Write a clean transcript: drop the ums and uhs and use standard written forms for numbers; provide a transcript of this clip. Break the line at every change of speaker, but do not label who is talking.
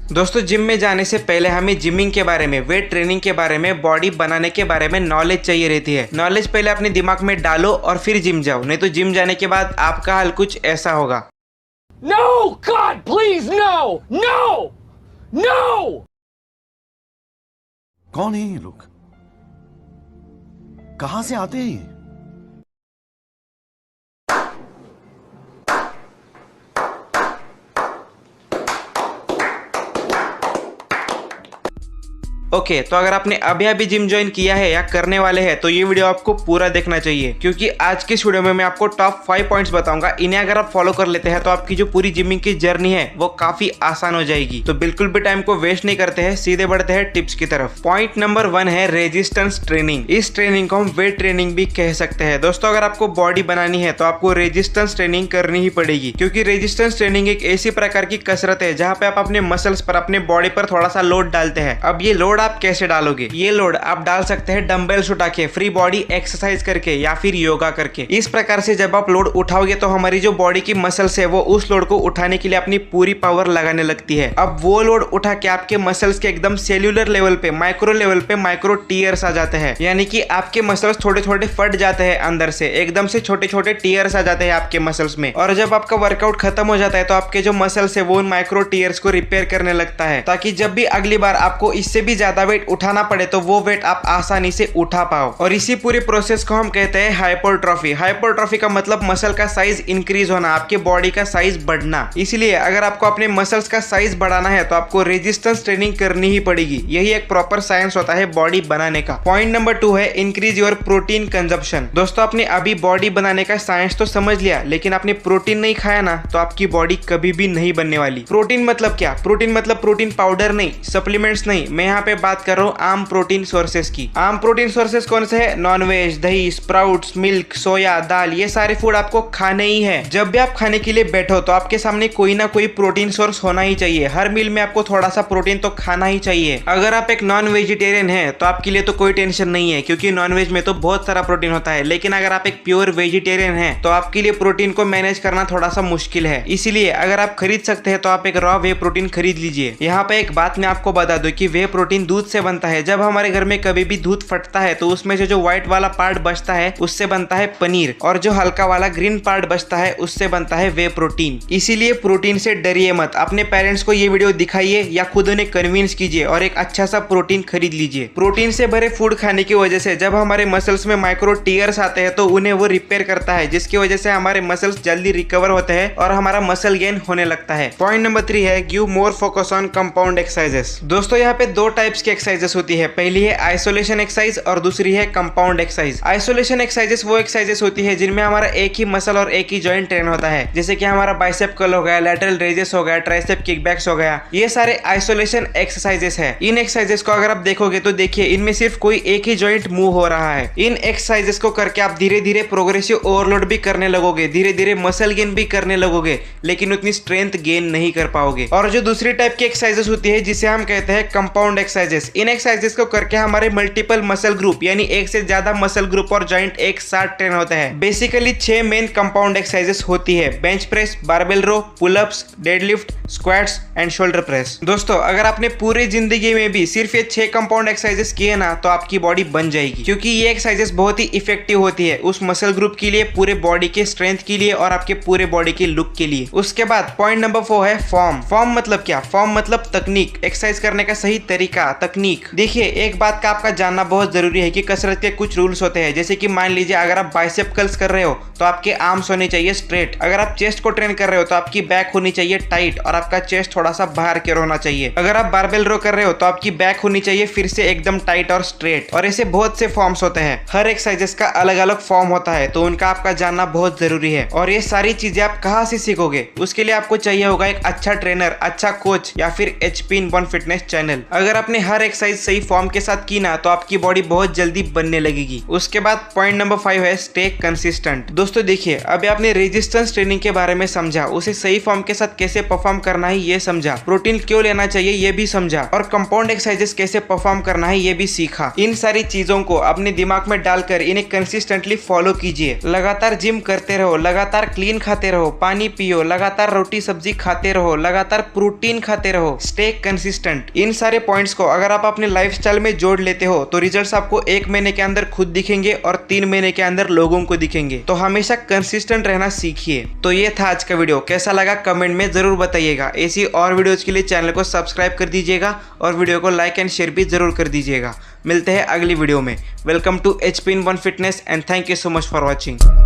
दोस्तों जिम में जाने से पहले हमें जिमिंग के बारे में, वेट ट्रेनिंग के बारे में, बॉडी बनाने के बारे में नॉलेज चाहिए रहती है। नॉलेज पहले अपने दिमाग में डालो और फिर जिम जाओ, नहीं तो जिम जाने के बाद आपका हाल कुछ ऐसा होगा।
No, God, please, no! No! No!
कौन है ये लोग? कहां से आते हैं ये?
ओके, तो अगर आपने अभी अभी जिम ज्वाइन किया है या करने वाले हैं तो ये वीडियो आपको पूरा देखना चाहिए, क्योंकि आज के वीडियो में मैं आपको टॉप 5 पॉइंट्स बताऊंगा। इन्हें अगर आप फॉलो कर लेते हैं तो आपकी जो पूरी जिमिंग की जर्नी है वो काफी आसान हो जाएगी। तो बिल्कुल भी टाइम को वेस्ट नहीं करते हैं, सीधे बढ़ते हैं टिप्स की तरफ। पॉइंट नंबर 1 है रेजिस्टेंस ट्रेनिंग। इस ट्रेनिंग को हम वेट ट्रेनिंग भी कह सकते हैं। दोस्तों अगर आपको बॉडी बनानी है तो आपको रेजिस्टेंस ट्रेनिंग करनी ही पड़ेगी, क्योंकि रेजिस्टेंस ट्रेनिंग एक ऐसी प्रकार की कसरत है जहाँ पे आप अपने मसल्स पर, अपने बॉडी पर थोड़ा सा लोड डालते हैं। अब ये लोड आप कैसे डालोगे? ये लोड आप डाल सकते हैं डंबल्स उठा के, फ्री बॉडी एक्सरसाइज करके या फिर योगा करके। इस प्रकार से जब आप लोड उठाओगे तो हमारी जो बॉडी की मसल्स है वो उस लोड को उठाने के लिए अपनी पूरी पावर लगाने लगती है। अब वो लोड उठा के आपके मसल्स के एकदम सेल्यूलर लेवल पे, माइक्रो लेवल पे माइक्रो टीयर्स आ जाते हैं, यानी कि आपके मसल्स थोड़े थोड़े फट जाते हैं अंदर से, एकदम से छोटे छोटे टीयर्स आ जाते हैं आपके मसल्स में। और जब आपका वर्कआउट खत्म हो जाता है तो आपके जो मसल्स है वो उन माइक्रो टीयर्स को रिपेयर करने लगता है, ताकि जब भी अगली बार आपको इससे भी ज्यादा वेट उठाना पड़े तो वो वेट आप आसानी से उठा पाओ। और इसी पूरे प्रोसेस को हम कहते हैं हाइपरट्रॉफी। हाइपरट्रॉफी का मतलब मसल का साइज इंक्रीज होना, आपके बॉडी का साइज बढ़ना। इसलिए अगर आपको अपने मसल्स का साइज बढ़ाना है तो आपको रेजिस्टेंस ट्रेनिंग करनी ही पड़ेगी। यही एक प्रॉपर साइंस होता है बॉडी बनाने का। पॉइंट नंबर 2 है इंक्रीज योर प्रोटीन कंजप्शन। दोस्तों आपने अभी बॉडी बनाने का साइंस तो समझ लिया, लेकिन आपने प्रोटीन नहीं खाया ना तो आपकी बॉडी कभी भी नहीं बनने वाली। प्रोटीन मतलब क्या? प्रोटीन मतलब प्रोटीन पाउडर नहीं, सप्लीमेंट्स नहीं, मैं यहाँ पे बात कर रहा हूँ आम प्रोटीन सोर्सेस की। आम प्रोटीन सोर्सेस कौन से है? नॉन वेज, दही, स्प्राउट्स, मिल्क, सोया, दाल, ये सारे फूड आपको खाने ही है। जब भी आप खाने के लिए बैठो तो आपके सामने कोई ना कोई प्रोटीन सोर्स होना ही चाहिए। हर मील में आपको थोड़ा सा प्रोटीन तो खाना ही चाहिए। अगर आप एक नॉन वेजिटेरियन है तो आपके लिए तो कोई टेंशन नहीं है, क्योंकि नॉन वेज में तो बहुत सारा प्रोटीन होता है। लेकिन अगर आप एक प्योर वेजिटेरियन है तो आपके लिए प्रोटीन को मैनेज करना थोड़ा सा मुश्किल है। इसीलिए अगर आप खरीद सकते हैं तो आप एक रॉ वे प्रोटीन खरीद लीजिए। यहाँ पे एक बात मैं आपको बता दूं कि वे प्रोटीन दूध से बनता है। जब हमारे घर में कभी भी दूध फटता है तो उसमें से जो व्हाइट वाला पार्ट बचता है उससे बनता है पनीर, और जो हल्का वाला ग्रीन पार्ट बचता है उससे बनता है वे प्रोटीन। इसीलिए प्रोटीन से डरिए मत। अपने पेरेंट्स को ये वीडियो दिखाइए या खुद उन्हें कन्विंस कीजिए और एक अच्छा सा प्रोटीन खरीद लीजिए। प्रोटीन से भरे फूड खाने की वजह से जब हमारे मसल्स में माइक्रो टीयर्स आते हैं तो उन्हें वो रिपेयर करता है, जिसकी वजह से हमारे मसल्स जल्दी रिकवर होते हैं और हमारा मसल गेन होने लगता है। पॉइंट नंबर 3 है give more focus on compound exercises. दोस्तों यहाँ पे 2 टाइप्स की एक्सरसाइजेस होती है। पहली है आइसोलेशन एक्सरसाइज और दूसरी है कंपाउंड एक्सरसाइज। आइसोलेशन एक्सरसाइजेस वो एक्सरसाइजेस होती है जिनमें हमारा एक ही मसल और एक ही जॉइंट ट्रेन होता है, जैसे कि हमारा बाइसेप कर्ल हो गया, लैटरल रेजेस हो गया, ट्राइसेप किकबैक्स हो गया। ये सारे आइसोलेशन एक्सरसाइजेस है। इन एक्सरसाइजेस को अगर आप देखोगे तो देखिए इनमें सिर्फ कोई एक ही जॉइंट मूव हो रहा है। इन एक्सरसाइजेस को करके आप धीरे धीरे प्रोग्रेसिव ओवरलोड भी करने लगोगे, धीरे धीरे मसल गेन भी करने लगोगे, लेकिन उतनी स्ट्रेंथ गेन नहीं कर पाओगे। और जो दूसरी टाइप की एक्सरसाइजेस होती है जिसे हम कहते हैं कंपाउंड एक्सरसाइजेस, इन एक्सरसाइजेस को करके हमारे मल्टीपल मसल ग्रुप यानी एक से ज्यादा मसल ग्रुप और जॉइंट एक साथ ट्रेन होते हैं। बेसिकली 6 मेन कंपाउंड एक्सरसाइजेस होती है: bench press, barbell row, pull ups, deadlift, squats and shoulder press. दोस्तों अगर आपने पूरी जिंदगी में भी सिर्फ ये 6 कंपाउंड एक्सरसाइजेस किए ना तो आपकी बॉडी बन जाएगी, क्योंकि ये एक्सरसाइजेस बहुत ही इफेक्टिव होती है उस मसल ग्रुप के लिए, पूरे बॉडी के स्ट्रेंथ के लिए और आपके पूरे बॉडी के लुक के लिए। उसके बाद पॉइंट नंबर 4 है फॉर्म। फॉर्म मतलब क्या? फॉर्म मतलब तकनीक, एक्सरसाइज करने का सही तरीका, तकनीक। देखिए एक बात का आपका जानना बहुत जरूरी है कि कसरत के कुछ रूल्स होते हैं, जैसे कि मान लीजिए अगर आप बाइसेप कर्ल्स कर रहे हो तो आपके आर्म्स होने चाहिए स्ट्रेट। अगर आप चेस्ट को ट्रेन कर रहे हो तो आपकी बैक होनी चाहिए टाइट और आपका चेस्ट थोड़ा सा बाहर के होना चाहिए। अगर आप बारबेल रो कर रहे हो तो आपकी बैक होनी चाहिए फिर से एकदम टाइट और स्ट्रेट। और ऐसे बहुत से फॉर्म्स होते हैं, हर एक्सरसाइजेस का अलग अलग फॉर्म होता है, तो उनका आपका जानना बहुत जरूरी है। और ये सारी चीजें आप कहाँ से सीखोगे? उसके लिए आपको चाहिए होगा एक अच्छा ट्रेनर, अच्छा कोच या फिर HP इनबॉर्न फिटनेस चैनल। अगर आपने हर एक्सरसाइज सही फॉर्म के साथ की ना तो आपकी बॉडी बहुत जल्दी बनने लगेगी। उसके बाद पॉइंट नंबर 5 है स्टे कंसिस्टेंट। दोस्तों देखिए, अभी आपने रेजिस्टेंस ट्रेनिंग के बारे में समझा, उसे सही फॉर्म के साथ कैसे परफॉर्म करना है ये समझा, प्रोटीन क्यों लेना चाहिए ये भी समझा, और कंपाउंड एक्सरसाइजेस कैसे परफॉर्म करना है ये भी सीखा। इन सारी चीजों को अपने दिमाग में डालकर इन्हें कंसिस्टेंटली फॉलो कीजिए। लगातार जिम करते रहो, लगातार क्लीन खाते रहो, पानी पियो, लगातार रोटी सब्जी खाते रहो, लगातार प्रोटीन खाते रहो, स्टे कंसिस्टेंट। इन सारे पॉइंट्स को अगर आप अपने लाइफस्टाइल में जोड़ लेते हो तो रिजल्ट्स आपको 1 महीने के अंदर खुद दिखेंगे और 3 महीने के अंदर लोगों को दिखेंगे। तो हमेशा कंसिस्टेंट रहना सीखिए। तो ये था आज का वीडियो, कैसा लगा कमेंट में जरूर बताइएगा। ऐसी और वीडियोज के लिए चैनल को सब्सक्राइब कर दीजिएगा और वीडियो को लाइक एंड शेयर भी जरूर कर दीजिएगा। मिलते हैं अगली वीडियो में। Welcome to HP in 1 Fitness and thank you so much for watching.